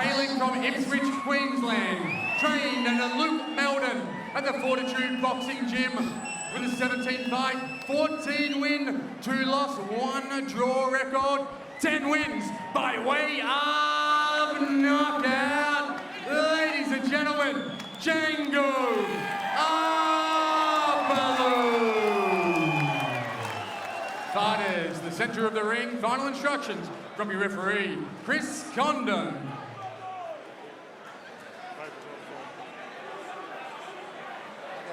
hailing from Ipswich, Queensland, trained under Luke Meldon at the Fortitude Boxing Gym with a 17 fight, 14 win, 2 loss, 1 draw record, 10 wins by way of knockout. Ladies and gentlemen, Django Opelu. Fighters, the centre of the ring. Final instructions from your referee, Chris Condon. Okay,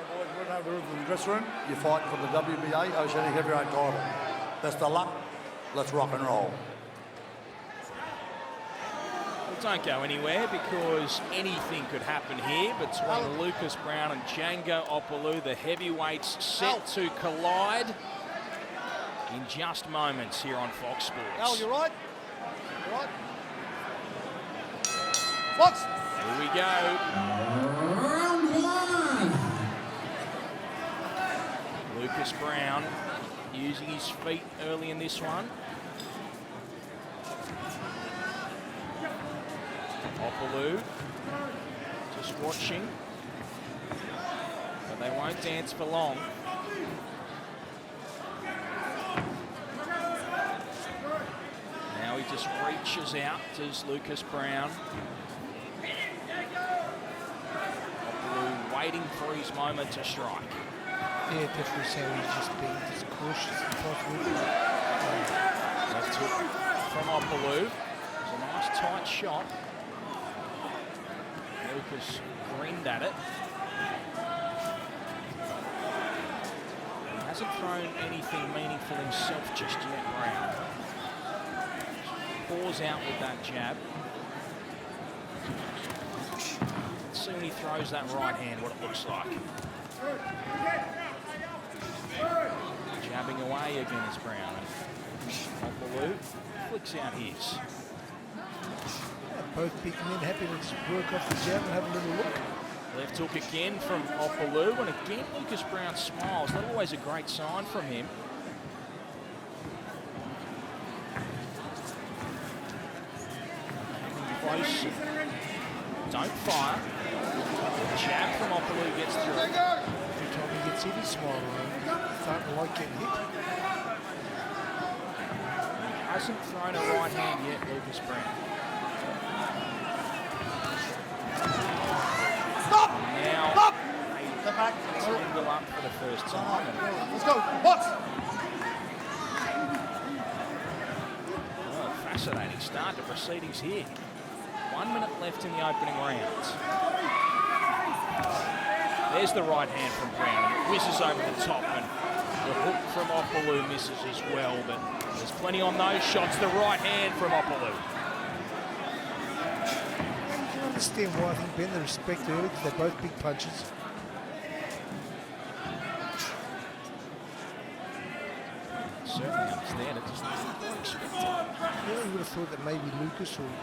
boys, we're over to the dressing room. You're fighting for the WBA Oceanic Heavyweight title. Best of luck. Let's rock and roll. Well, don't go anywhere because anything could happen here between Lucas Browne and Django Opelu. The heavyweights set to collide in just moments here on Fox Sports. Al, you right? You right? Fox! Here we go. Round 1. Lucas Browne using his feet early in this one. Opelu just watching, but they won't dance for long. Now he just reaches out, does Lucas Browne. Opelu waiting for his moment to strike. Yeah, definitely so. He's just being as cautious as possible. Left hook from Opelu. It's a nice tight shot. Lucas grinned at it. He hasn't thrown anything meaningful himself just yet, Browne. Pours out with that jab. Let's see when he throws that right hand, what it looks like. Jabbing away again is Browne. Opelu flicks out his. Both big men happy to just work off the jab and have a little look. Left hook again from Opelu, and again Lucas Browne smiles. Not always a great sign from him. Close. Don't fire. Jab from Opelu gets through. Every time he gets hit, he's smiling. Starting to like getting hit. He hasn't thrown a right hand yet, Lucas Browne. Now, Stop! they tangle up for the first time. Let's go. Box! Well, fascinating start to proceedings here. 1 minute left in the opening rounds. There's the right hand from Browne, and it whizzes over the top, and the hook from Opelu misses as well, but there's plenty on those shots. The right hand from Opelu. I understand why I think Ben the respect early because they're both big punches. Certainly understand it, just not expected. Yeah, you would have thought that maybe Lucas would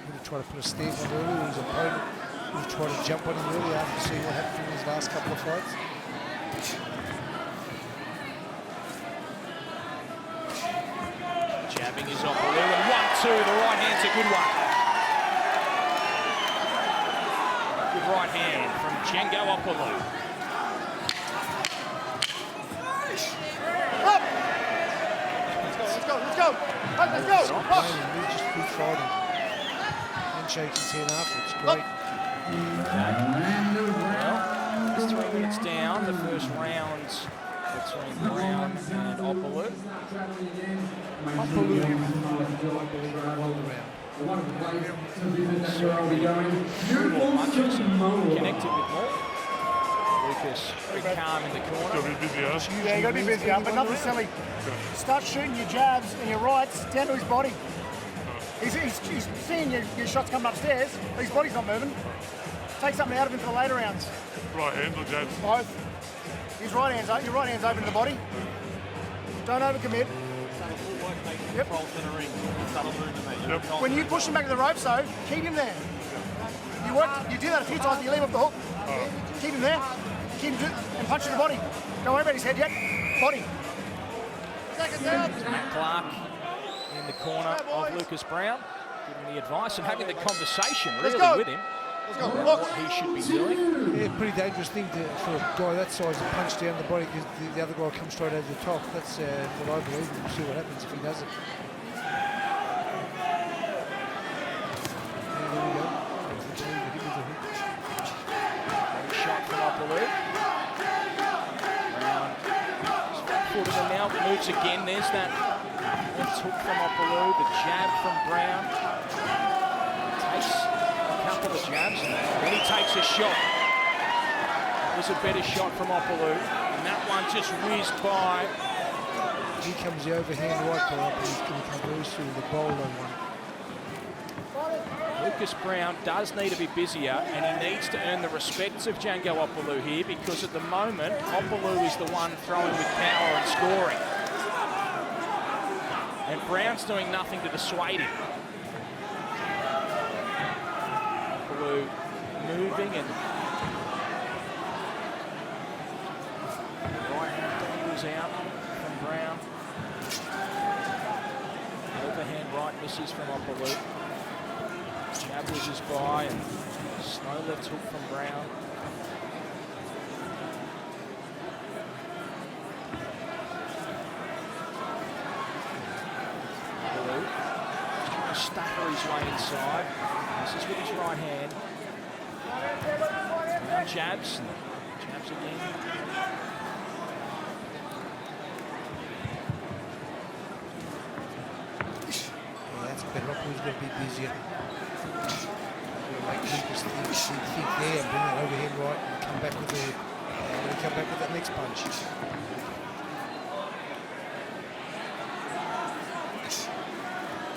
have tried to put a stamp on early, or his opponent would have tried to jump on him early after seeing what happened in his last couple of fights. Jabbing is Opelu, and 1-2, the right hand's a good one. Good right hand from Django Opelu. Up! Let's go. Let's go. Box! He's just good fighting. And shakes his head after. It's great. Well, it's 3 minutes down, the first round between Browne and Opelu. Opelu, I believe, won the round. More punches, connected with more. Lucas, very calm in the corner. Yeah, you got to be busy, but nothing silly. Start shooting your jabs and your rights down to his body. He's seeing your shots coming upstairs, but his body's not moving. Take something out of him for the later rounds. Right hand or jabs? Both. Your right hand's open to the body. Don't overcommit. Yep. When you push him back to the ropes, though, keep him there. You do that a few times, but you leave off the hook. Keep him there. Keep him and punch to the body. Don't worry about his head yet. Body. Matt Clark in the corner of Lucas Browne. giving the advice and having the conversation really go. with him Let's go. about what he should be doing. Yeah, pretty dangerous thing for a guy that size to punch down the body because the other guy comes straight over the top. That's what I believe. We'll see what happens if he does it. There we go. Shot from Opelu. Browne footed and now moves again. There's that left hook from Opelu, the jab from Browne. Takes a couple of jabs, then he takes a shot. That was a better shot from Opelu, and that one just whizzed by. Here comes the overhand right by Opelu. He's going to come very soon with the bowler one. Lucas Browne does need to be busier, and he needs to earn the respect of Django Opelu here, because at the moment, Opelu is the one throwing with power and scoring. And Browne's doing nothing to dissuade him. Opelu moving and right hand dangles out from Browne. Overhand right misses from Opelu. Jab whizzes by and slow left hook from Browne. Opelu trying to stutter his way inside. This is with his right hand. Browne jabs and jabs again. Yeah, that's better. Opelu's going to be busier. Make Lucas think there and bring that overhead right and come back with that next punch.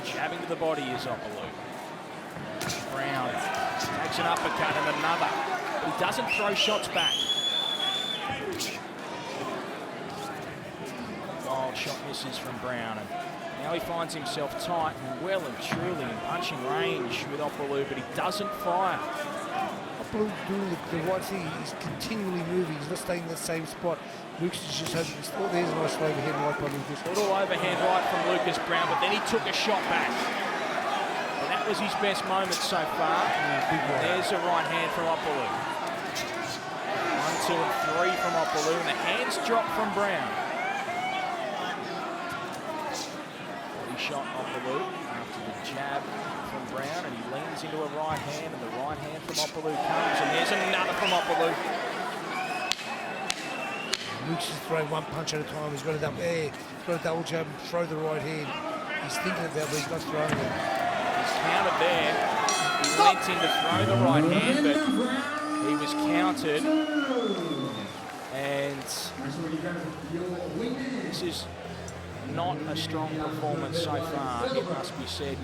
Jabbing to the body is Opelu. Browne takes an uppercut and another, but he doesn't throw shots back. Wild shot misses from Browne, and now he finds himself tight and well and truly in punching range with Opelu, but he doesn't fire. Opelu's doing the right thing. He's continually moving. He's not staying in the same spot. Lucas is just hoping. Oh, there's a nice overhead right by Lucas. Little overhand right from Lucas Browne, but then he took a shot back. And that was his best moment so far. There's a right hand from Opelu. 1, 2, and 3 from Opelu, and the hands drop from Browne. Shot Opelu after the jab from Browne, and he leans into a right hand, and the right hand from Opelu comes, and there's another from Opelu. Lucas is throwing one punch at a time. He's got a double jab and throw the right hand. He's thinking about it, but he's not throwing it. He's countered there. He went in to throw the right hand, but he was countered. And this is not a strong performance so far, it must be said,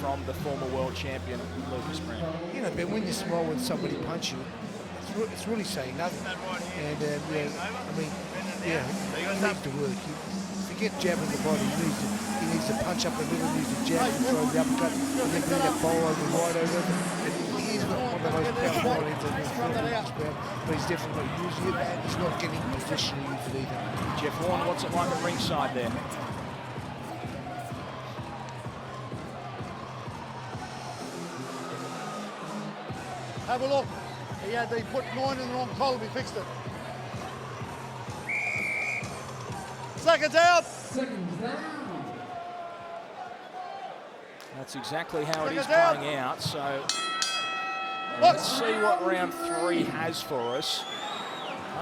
from the former world champion, Lucas Browne. You know, Ben, when you smile when somebody punches you, it's really saying nothing. And, yeah, I mean, yeah, he needs to work. Forget jabbing the body. He needs to punch up the middle, he needs to jab and throw the uppercut, and then bring that bowl over right over. And he is not one of the most powerful bodies in this round, but he's definitely not using it. He's not getting positionally used it either. Jeff Warren, what's it like at ringside there? Have a look. They put 9 in the wrong column, he fixed it. Seconds out. That's exactly how it is playing out, so let's see what round 3 has for us.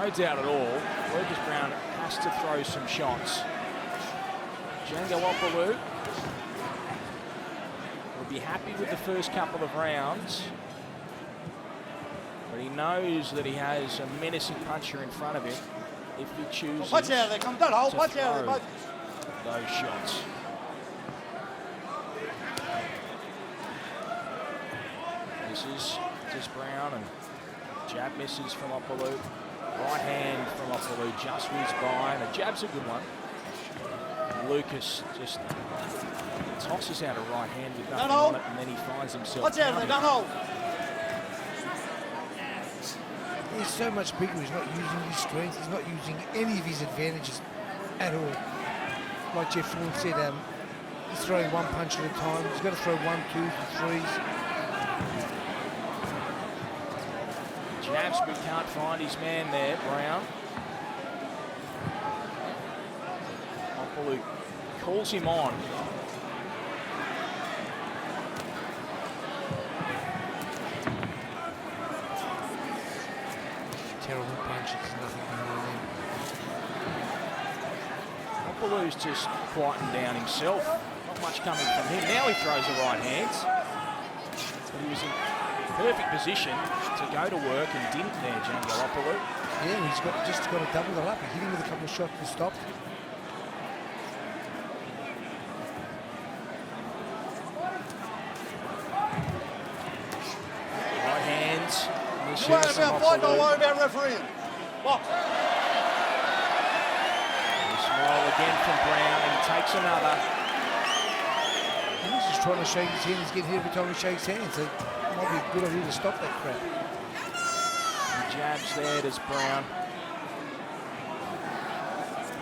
No doubt at all, Lucas Browne has to throw some shots. Django Opelu will be happy with the first couple of rounds, but he knows that he has a menacing puncher in front of him if he chooses Punch out of there, come down, hold, to punch out of throw there. those shots. Misses Browne, and jab misses from Opelu. Right hand from Opelu just whizzed by, and the jab's a good one. And Lucas just tosses out a right hand with nothing on it, and then he finds himself. Punch out of there, don't hold. He's so much bigger, he's not using his strength, he's not using any of his advantages at all. Like Jeff Warren said, He's throwing one punch at a time. He's got to throw 1, 2, 3s. Jabs, but can't find his man there, Browne. Opelu calls him on. Terrible punches, nothing behind him. Opelu's just quieting down himself. Not much coming from him. Now he throws the right hands. But he was in perfect position to go to work and didn't there, Django Opelu. Yeah, he's just got to double it up. He hit him with a couple of shots and stopped. Right hands. You worry about fight, don't worry about refereeing. Box. Smile again from Browne, and he takes another. He's just trying to shake his hand. He's getting hit every time he shakes hands. So it might be a good idea to stop that crap. He jabs there, does Browne.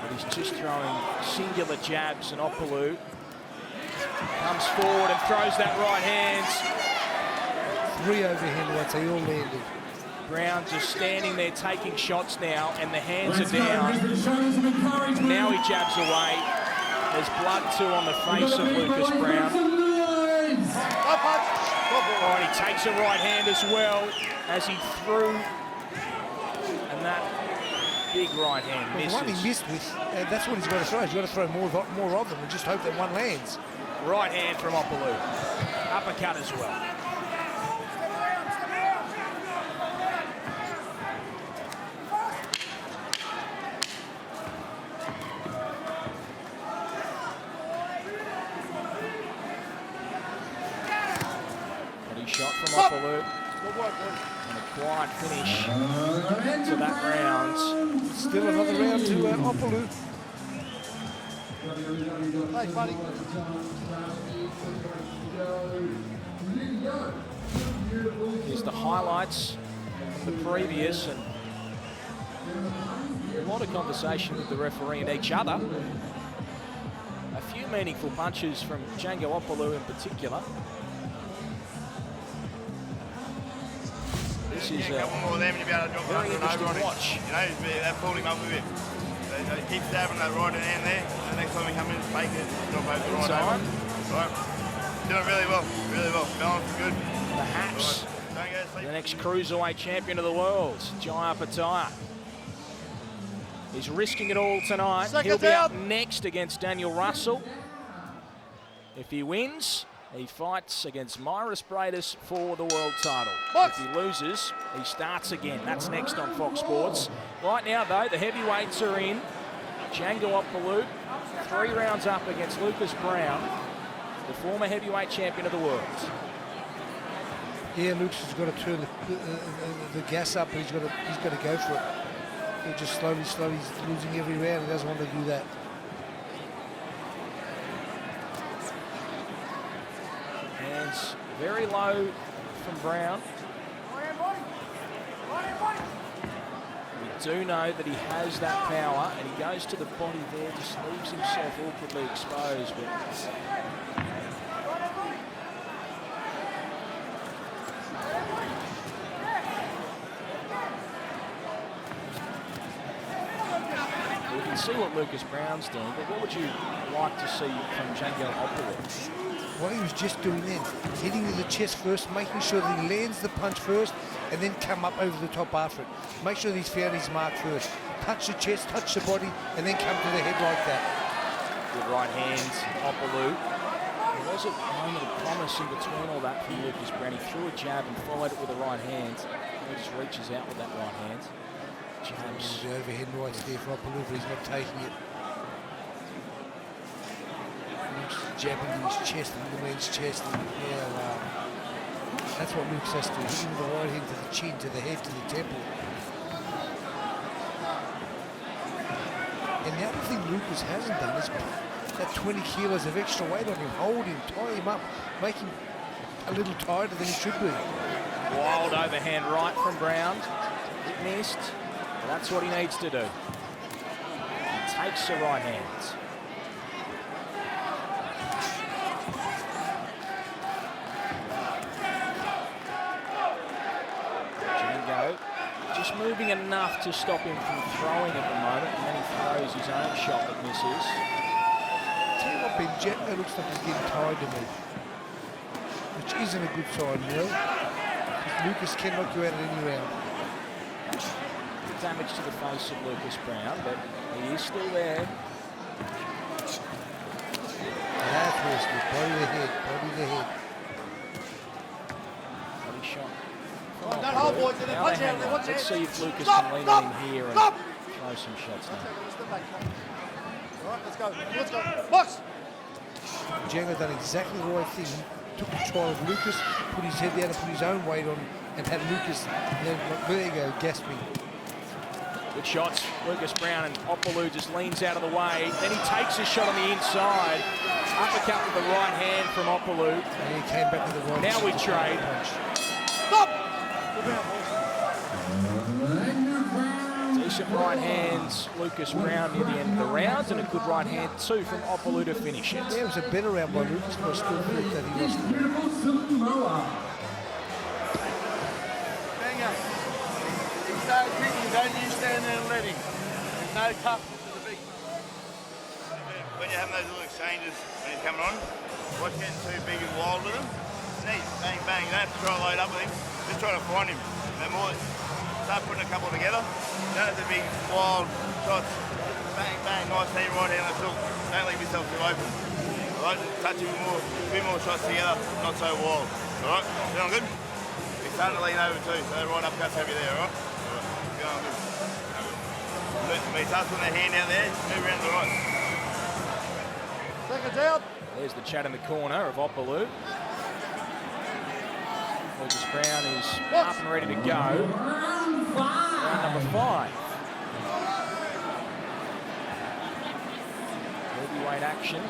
But he's just throwing singular jabs, and Opelu comes forward and throws that right hand. 3 overhand rights, they all landed. Browne just standing there taking shots now, and the hands are down. And now he jabs away. There's blood too on the face of Lucas Browne. Oh, and he takes a right hand as well as he threw. And that big right hand misses. The one he missed with, that's what he's got to throw. He's got to throw more of them and just hope that one lands. Right hand from Opelu. Uppercut as well. Shot from Opelu. And a quiet finish to that round. Still another round to Opelu. Thanks, buddy. Here's the highlights from the previous, and a lot of conversation with the referee and each other. A few meaningful punches from Django Opelu in particular. This is a couple more of them and you'll be able to drop very under and interesting over on watch. him. You know, that pulled him up a bit. They keep stabbing that right hand there, and the next time we come in, fake it, drop over the right Inside. over. Right. Doing really well, really well. Balance is good. Perhaps Right. Don't go to sleep. the next cruiserweight champion of the world, Jai Pataya. He's risking it all tonight. He'll be up next against Daniel Russell. If he wins, he fights against Myris Bradis for the world title. If he loses, he starts again. That's next on Fox Sports. Right now, though, the heavyweights are in. Django Opelu, 3 rounds up against Lucas Browne, the former heavyweight champion of the world. Yeah, Lucas has got to turn the gas up, but he's got to go for it. He's just slowly, he's losing every round. He doesn't want to do that. Hands very low from Browne. We do know that he has that power, and he goes to the body there, just leaves himself awkwardly exposed. But we can see what Lucas Browne's doing, but what would you like to see from Django Opelu? What he was just doing then, hitting with the chest first, making sure that he lands the punch first, and then come up over the top after it. Make sure that he's found his mark first. Touch the chest, touch the body, and then come to the head like that. Good right hand, Opelu. There was a moment of promise in between all that from Lucas Browne. He threw a jab and followed it with a right hand. He just reaches out with that right hand. Jabs. The overhead rights there for Opelu, but he's not taking it. Jabbing in his chest, in the man's chest. And, yeah, that's what Lucas has to do. Hitting with the right hand to the chin, to the head, to the temple. And the other thing Lucas hasn't done is that 20 kilos of extra weight on him. Hold him, tie him up, make him a little tighter than he should be. Wild overhand right from Browne. It missed. But that's what he needs to do. He takes the right hand. Just moving enough to stop him from throwing at the moment, and then he throws his own shot that misses. Tell you what, Ben, Jacko looks like he's getting tired to me, which isn't a good sign, you know. Lucas can knock you out at any round. Damage to the face of Lucas Browne, but he is still there. That's Wesley, body to head, body to head. Body shot. Don't hold, boys. They're Now punching they out there. hang on. Watch Let's it. see if Lucas Stop, can lean stop, in here and stop. throw some shots now. Step back. All right, let's go. Let's go. Box. Django done exactly the right thing. He took control of Lucas, put his head down and put his own weight on, and had Lucas, and then, there you go, gasping. Good shots. Lucas Browne, and Opelu just leans out of the way. Then he takes a shot on the inside. Uppercut with the right hand from Opelu. And he came back with the right. Now we trade. Stop. Decent right hands, Lucas Browne near the end of the round, and a good right hand too from Opelu to finish it. Yeah, it was a better round by Lucas, but I still feel that he lost the round. Faiga, he started kicking, don't you stand there and let him. There's no toughness to the big. When you're having those little exchanges when he's coming on, watch getting too big and wild with him. Neat, bang, bang, you don't have to try to load up with him, just try to find him. No more, start putting a couple together, don't have to be wild shots. Bang, bang, nice team right down the hook. Don't leave yourself too open. Alright, touch him more, a few more shots together, not so wild. Alright, feeling good? He's starting to lean over too, so right upcuts over there, alright? Alright, feeling good. When he starts putting their hand out there, move around to the right. Seconds out. There's the chat in the corner of Opelu. Lucas Browne is up and ready to go. Round number 5. Heavyweight action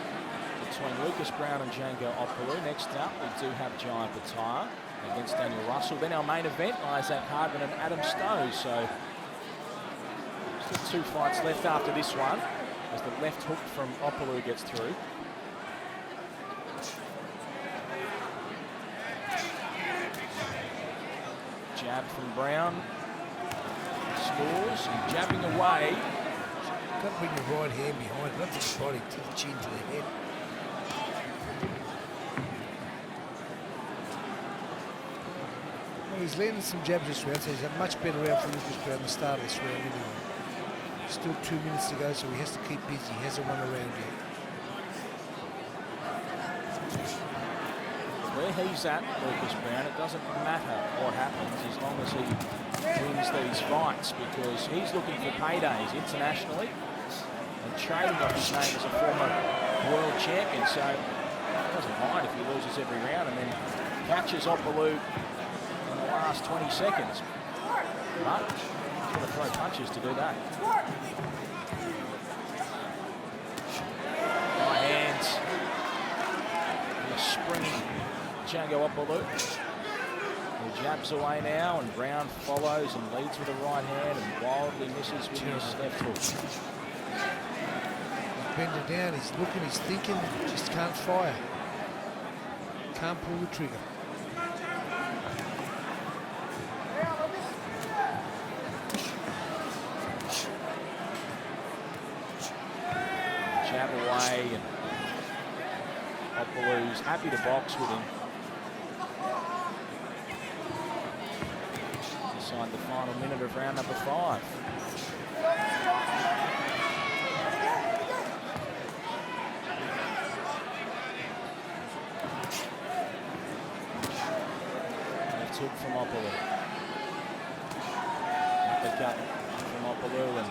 between Lucas Browne and Django Opelu. Next up, we do have Giant Batar against Daniel Russell. Then our main event, Isaac Hardman and Adam Stowe. So still 2 fights left after this one, as the left hook from Opelu gets through. Jab from Browne. Scores. And jabbing away. Got to bring your right hand behind, not the body, to the chin, to the head. Well, he's landed some jabs this round, so he's a much better round for Lucas Browne at the start of this round anyway. Still 2 minutes to go, so he has to keep busy. He hasn't won a round yet. Where he's at, Lucas Browne, it doesn't matter what happens as long as he wins these fights, because he's looking for paydays internationally and trading off his name as a former world champion, so he doesn't mind if he loses every round and then catches Opelu in the last 20 seconds. But he's got to throw punches to do that. Right hands. And a springy Django Opelu. He jabs away now, and Browne follows and leads with the right hand and wildly misses with his left hook. Bend it down, he's looking, he's thinking, just can't fire. Can't pull the trigger. Jab away, and Opelu's happy to box with him. Inside the final minute of round number 5. Left hook from Opelu. Uppercut from Opelu, and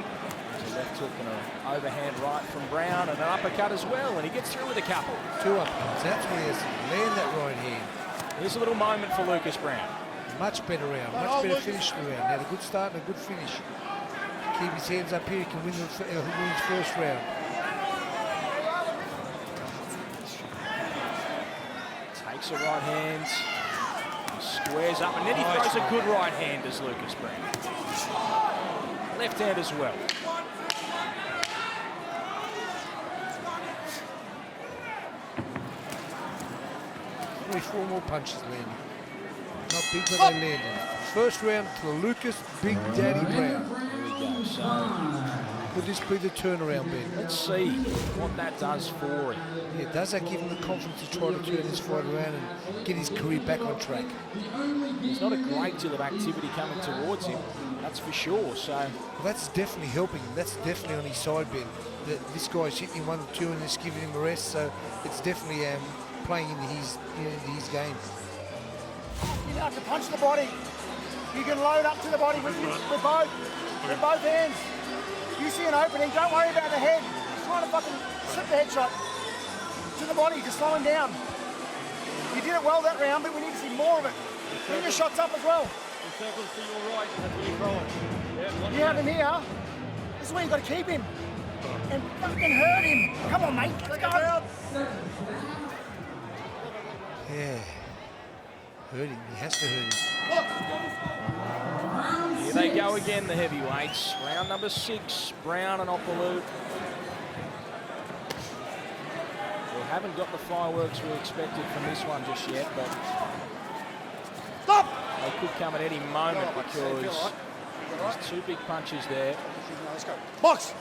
there's a left hook and an overhand right from Browne, and an uppercut as well, and he gets through with a couple. 2 uppercuts, that's where he has to land that right hand. Here's a little moment for Lucas Browne. Much better round, much better finish to the round. He had a good start and a good finish. Keep his hands up here, he can win his first round. Takes a right hand, squares up, and then he throws a good right hand as Lucas Browne. Left hand as well. Only 4 more punches landing. Not big one they landed. First round to Lucas Big Daddy Browne. There we go. So Could this be the turnaround, Ben? let's see what that does for him. Yeah, does that give him the confidence to try to turn this fight around and get his career back on track? There's not a great deal of activity coming towards him, that's for sure. So Well, that's definitely helping him. That's definitely on his side, Ben. That this guy's hitting him 1 or 2 and it's giving him a rest, so it's definitely playing into his game. You don't have to punch the body. You can load up to the body with both hands. You see an opening, don't worry about the head. Just trying to fucking slip the headshot to the body to slow him down. You did it well that round, but we need to see more of it. Bring your shots up as well. The circles to your right, that's where you're throwing. You have him here. This is where you got to keep him. And fucking hurt him. Come on, mate. Let's go. Yeah. Hurt him. He has to hurt him. here they go again, the heavyweights. Round number 6, Browne and Opelu. We haven't got the fireworks we expected from this one just yet, but they could come at any moment because there's 2 big punches there. Let's go. Box.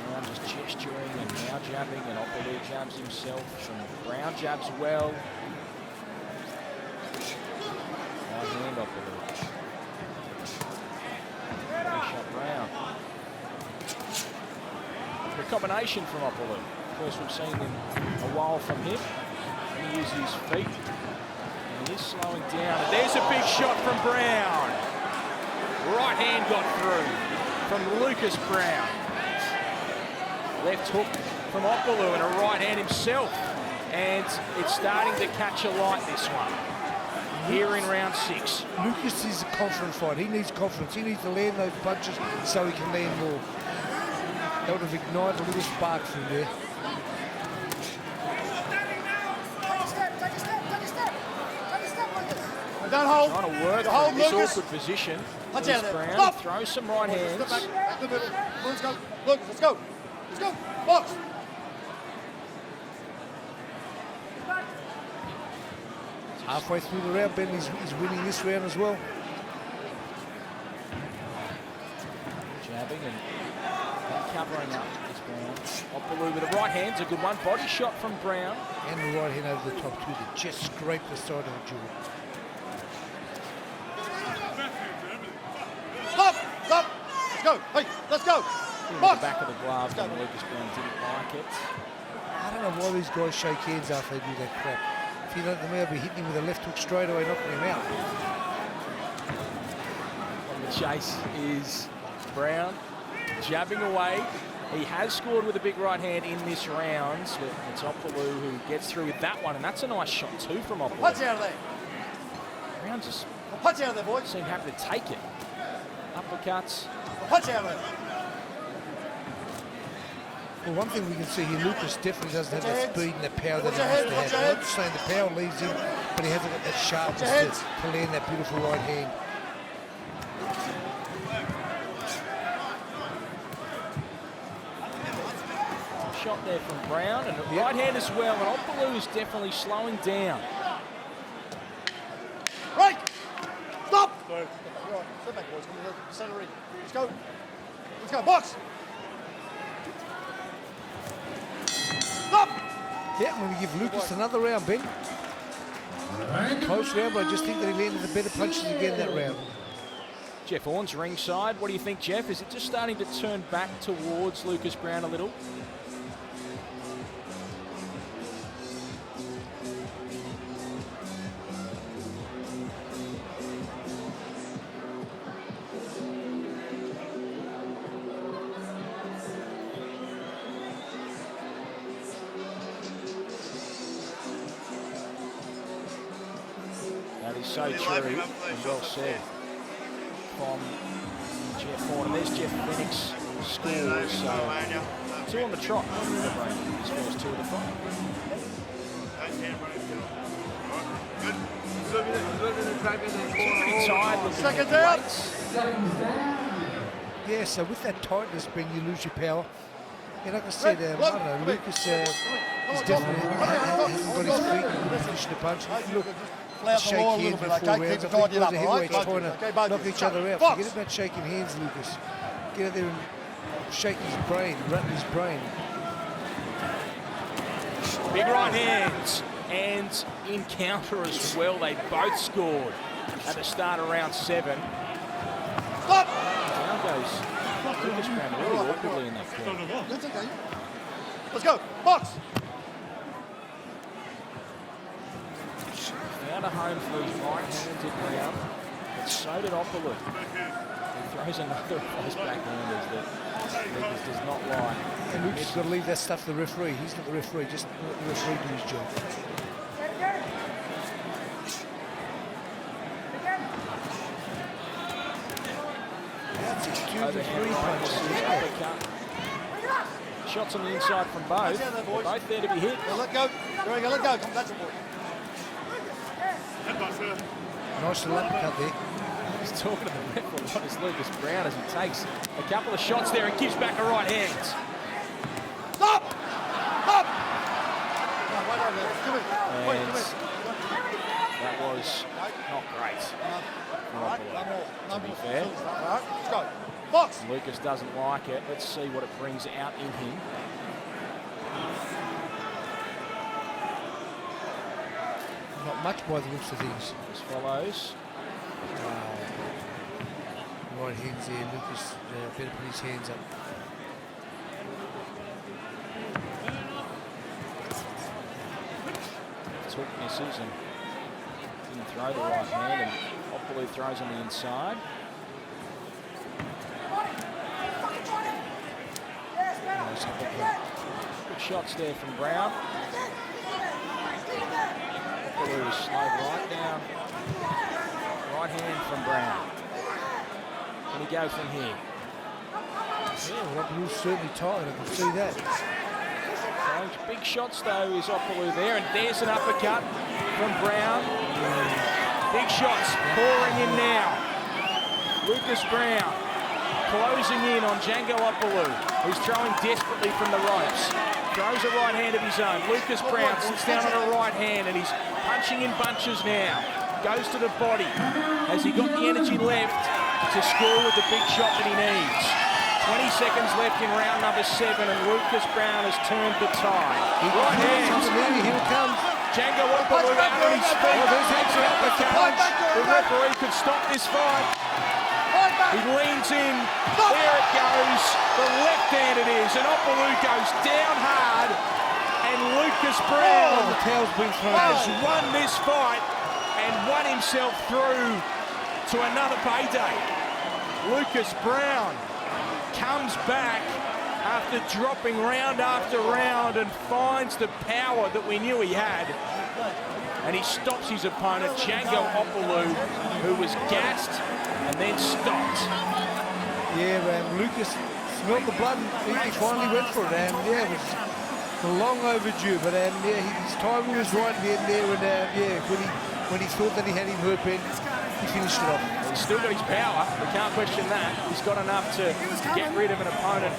Browne just gesturing and now jabbing, and Opelu jabs himself, and Browne jabs well. Right hand Opelu. Finish up Browne. The combination from Opelu. First we've seen in a while from him. He uses his feet. And he is slowing down. And there's a big shot from Browne. Right hand got through from Lucas Browne. Left hook from Opelu and a right hand himself. And it's starting to catch a light, this one. Here in round 6. Lucas is a confident fighter. He needs confidence. He needs to land those punches so he can land more. That would have ignited a little spark through there. Don't hold. Trying to work Hold, from this Lucas. awkward position. Punch out there. Browne Stop. throw some right hands. Let's go. Look, let's go. Let's go. Box. Halfway through the round, Ben is winning this round as well. Jabbing and covering up this Browne. Opelu with a right hand's a good one. Body shot from Browne. And the right hand over the top too, that just scraped the side of the jaw. Stop. Stop. Let's go. Hey, let's go. In Box. the back of the glove, and Lucas Browne didn't like it. I don't know why these guys shake hands after they do that crap. If you let them out, be hitting him with a left hook straight away, knocking him out. On the chase is Browne jabbing away. He has scored with a big right hand in this round. So it's Opelu who gets through with that one, and that's a nice shot too from Opelu. Punch out of there. Browne just Punch out of there, boys. seemed happy to take it. Uppercuts. Punch out of there. Well, one thing we can see here, Lucas definitely doesn't have that speed and the power that he Watch your used to heads, have. watch your I'm not saying the power leaves him, but he hasn't got that sharpness Watch your heads. to land that beautiful right hand. Shot there from Browne, and the right hand as well, and Opelu is definitely slowing down. Right. Stop. Right. Step back, boys. Come to the center ring. Let's go. Let's go. Box. Stop. Yeah, I'm going to give Lucas another round, Ben. Close round, but I just think that he landed the better punches again that round. Jeff Orn's ringside. What do you think, Jeff? Is it just starting to turn back towards Lucas Browne a little? That is so true and well said from Jeff Orne. And there's Jeff Phoenix scores. So 2 on the trot for his first 2 of the fight. Pretty tired looking. Seconds out. Yeah, so with that tightness, Ben, you lose your power. Yeah, like I said, I don't know, Lucas is definitely hasn't got his feet in the position to punch. Look, shake hands before rounds. I think both the heavyweights trying to knock each other out. Forget about shaking hands, Lucas. Get out there and shake his brain, rattle his brain. Big right hands and in counter as well. They both scored at the start of round 7. Stop! Down goes Lucas Browne really awkwardly in that corner. That's okay. Let's go. Box! Found a home for his right-handed Browne, but so did Opelu. He throws another of those backhanders that Lucas does not like. And Lucas has got to leave that stuff to the referee. He's not the referee, just let the referee do his job. That's a 2-3 punches. Shots on the inside from both. They're both there to be hit. Now let go. There we go. Let go. Come, that's a boy. Nice little uppercut there. He's talking to the ref a lot as Lucas Browne as he takes a couple of shots there and gives back a right hand. Stop! Stop! No, wait over there. Come here. Wait, come here. That was not great. All right, no more. No To be more. fair. All right, let's go. Box! Lucas doesn't like it. Let's see what it brings out in him. Not much by the looks of things. As follows. Right hands there, Lucas better put his hands up. Took misses and didn't throw the right hand, and Opelu throws on the inside. Nice uppercut. Good shots there from Browne. Opelu slowed right down. Right hand from Browne. Can he go from here? Yeah, well, Opelu's certainly tired, I can see that. Those big shots though is Opelu there, and there's an uppercut from Browne. Big shots pouring in now. Lucas Browne closing in on Django Opelu, who's throwing desperately from the ropes. Throws a right hand of his own. Lucas Browne sits down on a right hand and he's punching in bunches now. Goes to the body. Has he got the energy left to score with the big shot that he needs? 20 seconds left in round number 7, and Lucas Browne has turned the tide. Right hands. Here it comes. Django Opelu out on his feet. Takes an uppercut. The referee could stop this fight. He leans in. There it goes. The left hand it is, and Opelu goes down hard. And Lucas Browne The tail's been thrown. has won this fight and won himself through to another payday. Lucas Browne comes back after dropping round after round and finds the power that we knew he had. And he stops his opponent, Django Opelu, who was gassed and then stopped. Yeah, Lucas smelled the blood and he finally went for it. Yeah, it was long overdue, but yeah, his timing was right there, and yeah, when he thought that he had him hurt, Ben, he finished it off. He's still got his power, we can't question that. He's got enough to get rid of an opponent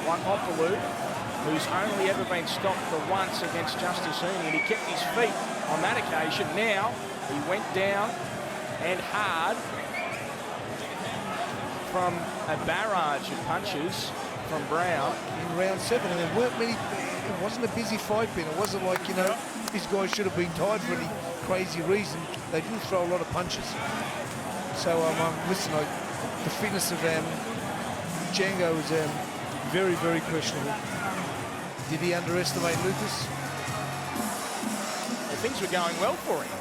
like Opelu, who's only ever been stopped for once against Justice Heaney, and he kept his feet on that occasion. Now, he went down and hard from a barrage of punches from Browne. In round 7, and there weren't many, it wasn't a busy fight, Ben. It wasn't like, you know, these guys should have been tied for any crazy reason. They didn't throw a lot of punches. So, listen, the fitness of Django was very, very questionable. Did he underestimate Lucas? Well, things were going well for him.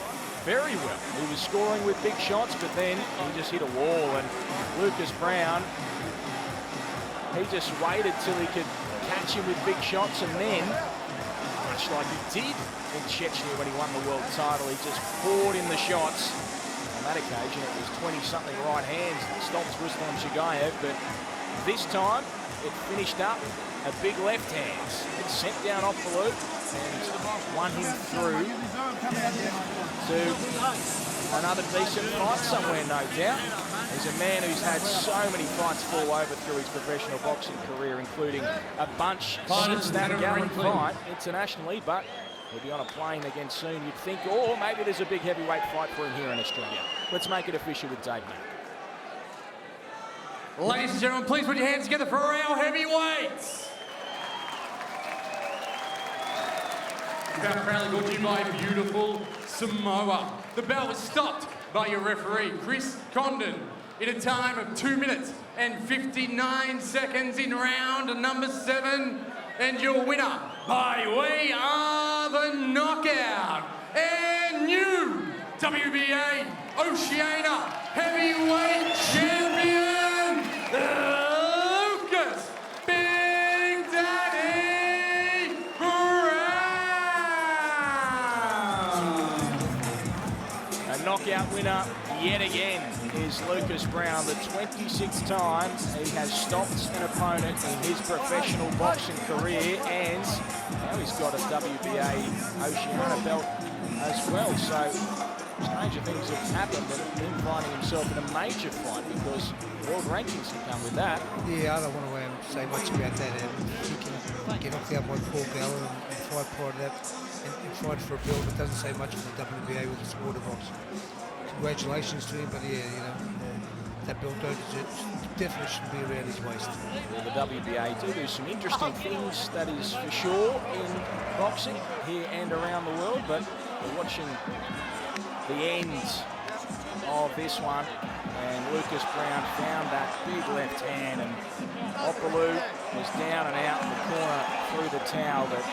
Very well. He was scoring with big shots, but then he just hit a wall, and Lucas Browne, he just waited till he could catch him with big shots, and then, much like he did in Chechnya when he won the world title, he just poured in the shots. On that occasion, it was 20-something right hands that stopped Ruslan Shagayev, but this time, it finished up a big left hand. It sent down Opelu and won him through to another decent fight somewhere, no doubt. He's a man who's had so many fights fall over through his professional boxing career, including a bunch since that Gallen fight internationally, but he'll be on a plane again soon, you'd think, or maybe there's a big heavyweight fight for him here in Australia. Let's make it official with Dave Mack. Ladies and gentlemen, please put your hands together for our heavyweights. Bout proudly brought to you by beautiful Samoa. The bell was stopped by your referee, Chris Condon, in a time of 2 minutes and 59 seconds in round number 7. And your winner by way of a knockout and new WBA Oceania Heavyweight Champion, Lucas Big Daddy Browne. A knockout winner yet again is Lucas Browne, the 26th time he has stopped an opponent in his professional boxing career, and now he's got a WBA Oceania belt as well. So stranger things have happened than him finding himself in a major fight, because world rankings can come with that. Yeah, I don't want to say much about that. He can get knocked out by Paul Gallen and fight part of that and fight for a belt. It doesn't say much for the WBA with the sport of boxing. Congratulations to him, but yeah, you know, that belt definitely shouldn't be around his waist. Well, the WBA do some interesting things, that is for sure, in boxing here and around the world, but we're watching the end of this one, and Lucas Browne found that big left hand, and Opelu was down and out in the corner through the towel, but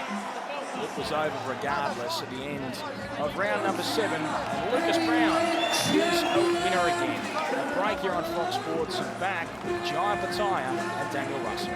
it was over regardless at the end of round number 7. And Lucas Browne is a winner again. A break here on Fox Sports, and back with Jai Pataya and Daniel Russell.